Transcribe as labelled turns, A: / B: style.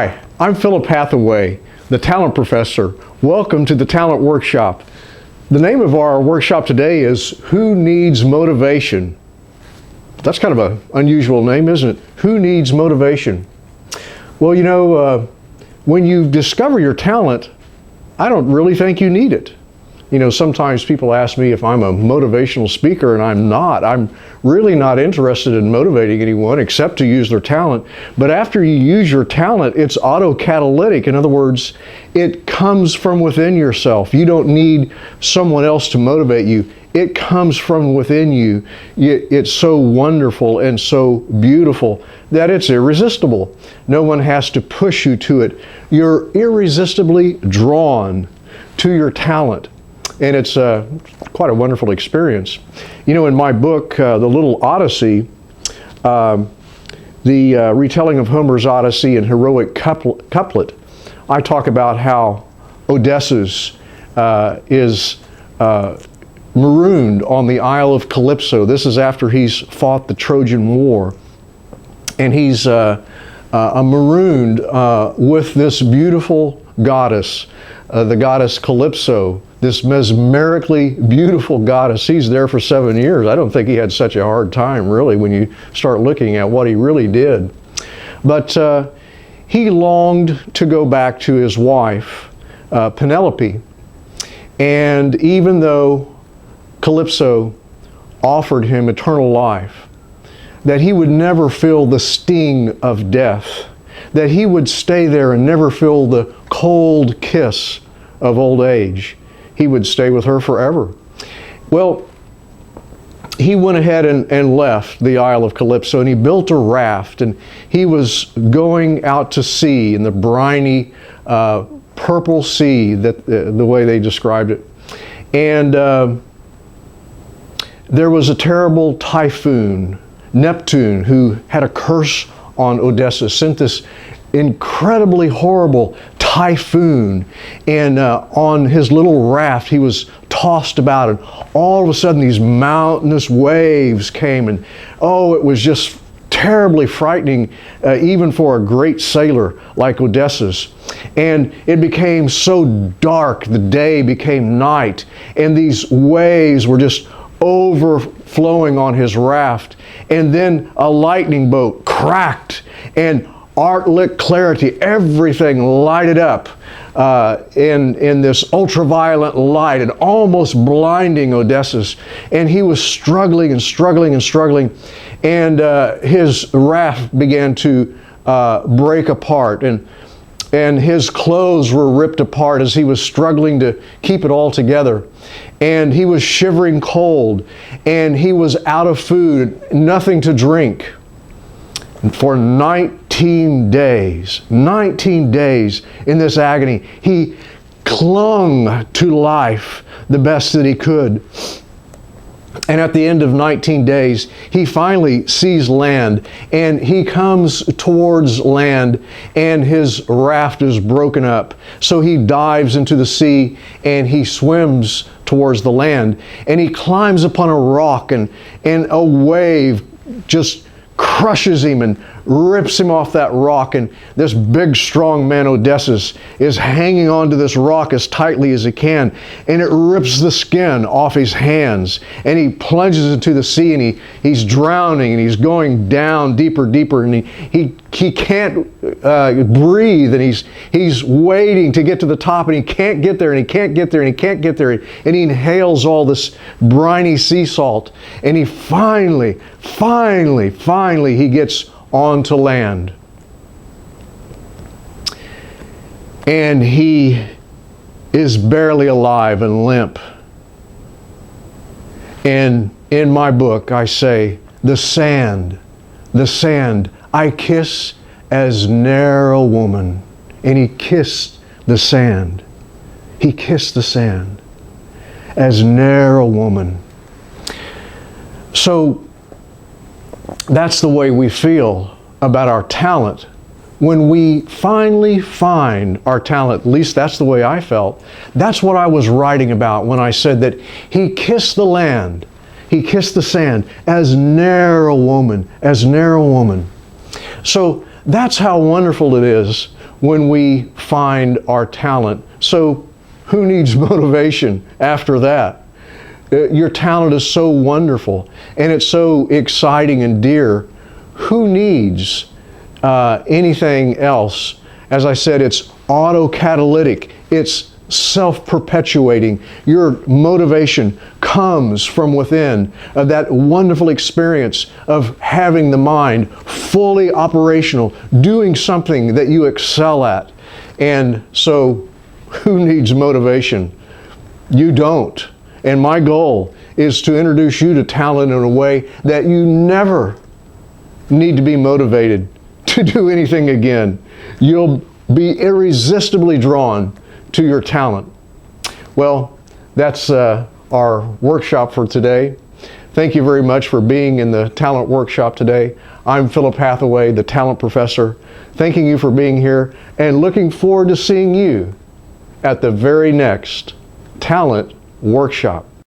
A: Hi, I'm Philip Hathaway, the Talent Professor. Welcome to the Talent Workshop. The name of our workshop today is Who Needs Motivation? That's kind of an unusual name, isn't it? Who needs motivation? Well, you know, when you discover your talent, I don't really think you need it. You know, sometimes people ask me if I'm a motivational speaker, and I'm not. I'm really not interested in motivating anyone except to use their talent. But after you use your talent, it's autocatalytic. In other words, it comes from within yourself. You don't need someone else to motivate you. It comes from within you. It's so wonderful and so beautiful that it's irresistible. No one has to push you to it. You're irresistibly drawn to your talent. And it's quite a wonderful experience. You know, in my book, The Little Odyssey, the retelling of Homer's Odyssey and heroic couplet, I talk about how Odysseus is marooned on the Isle of Calypso. This is after he's fought the Trojan War. And he's marooned with this beautiful goddess, the goddess Calypso, this mesmerically beautiful goddess. He's there for 7 years. I don't think he had such a hard time, really, when you start looking at what he really did. But he longed to go back to his wife, Penelope. And even though Calypso offered him eternal life, that he would never feel the sting of death, that he would stay there and never feel the cold kiss of old age. He would stay with her forever. Well, he went ahead and left the Isle of Calypso, and he built a raft, and he was going out to sea in the briny purple sea, that the way they described it. And there was a terrible typhoon. Neptune, who had a curse on Odysseus, sent this incredibly horrible typhoon, and on his little raft he was tossed about, and all of a sudden these mountainous waves came, and oh, it was just terribly frightening, even for a great sailor like Odysseus. And it became so dark, the day became night, and these waves were just overflowing on his raft. And then a lightning bolt cracked, and art-lit clarity, everything lighted up in this ultraviolet light, and almost blinding Odysseus. And he was struggling and struggling and struggling, and his raft began to break apart, and his clothes were ripped apart as he was struggling to keep it all together. And he was shivering cold, and he was out of food, nothing to drink. And for 19 days in this agony, he clung to life the best that he could. And at the end of 19 days, he finally sees land, and he comes towards land, and his raft is broken up. So he dives into the sea, and he swims towards the land, and he climbs upon a rock, and a wave just crushes him and rips him off that rock, and this big strong man Odysseus is hanging onto this rock as tightly as he can, and it rips the skin off his hands, and he plunges into the sea, and he's drowning, and he's going down deeper, and he can't breathe, and he's waiting to get to the top, and he can't get there, and he can't get there, and he can't get there, and he inhales all this briny sea salt, and he finally he gets onto land. And he is barely alive and limp. And in my book I say, the sand, I kiss as ne'er a woman. And he kissed the sand. He kissed the sand as ne'er a woman. So that's the way we feel about our talent. When we finally find our talent, at least that's the way I felt. That's what I was writing about when I said that he kissed the land, he kissed the sand as ne'er a woman, as ne'er a woman. So that's how wonderful it is when we find our talent. So who needs motivation after that? Your talent is so wonderful and it's so exciting and dear. Who needs anything else? As I said, it's autocatalytic. It's self-perpetuating. Your motivation comes from within, that wonderful experience of having the mind fully operational, doing something that you excel at. And so, who needs motivation? You don't. And my goal is to introduce you to talent in a way that you never need to be motivated to do anything again. You'll be irresistibly drawn to your talent. Well, that's our workshop for today. Thank you very much for being in the talent workshop today. I'm Philip Hathaway, the talent professor, thanking you for being here and looking forward to seeing you at the very next talent workshop.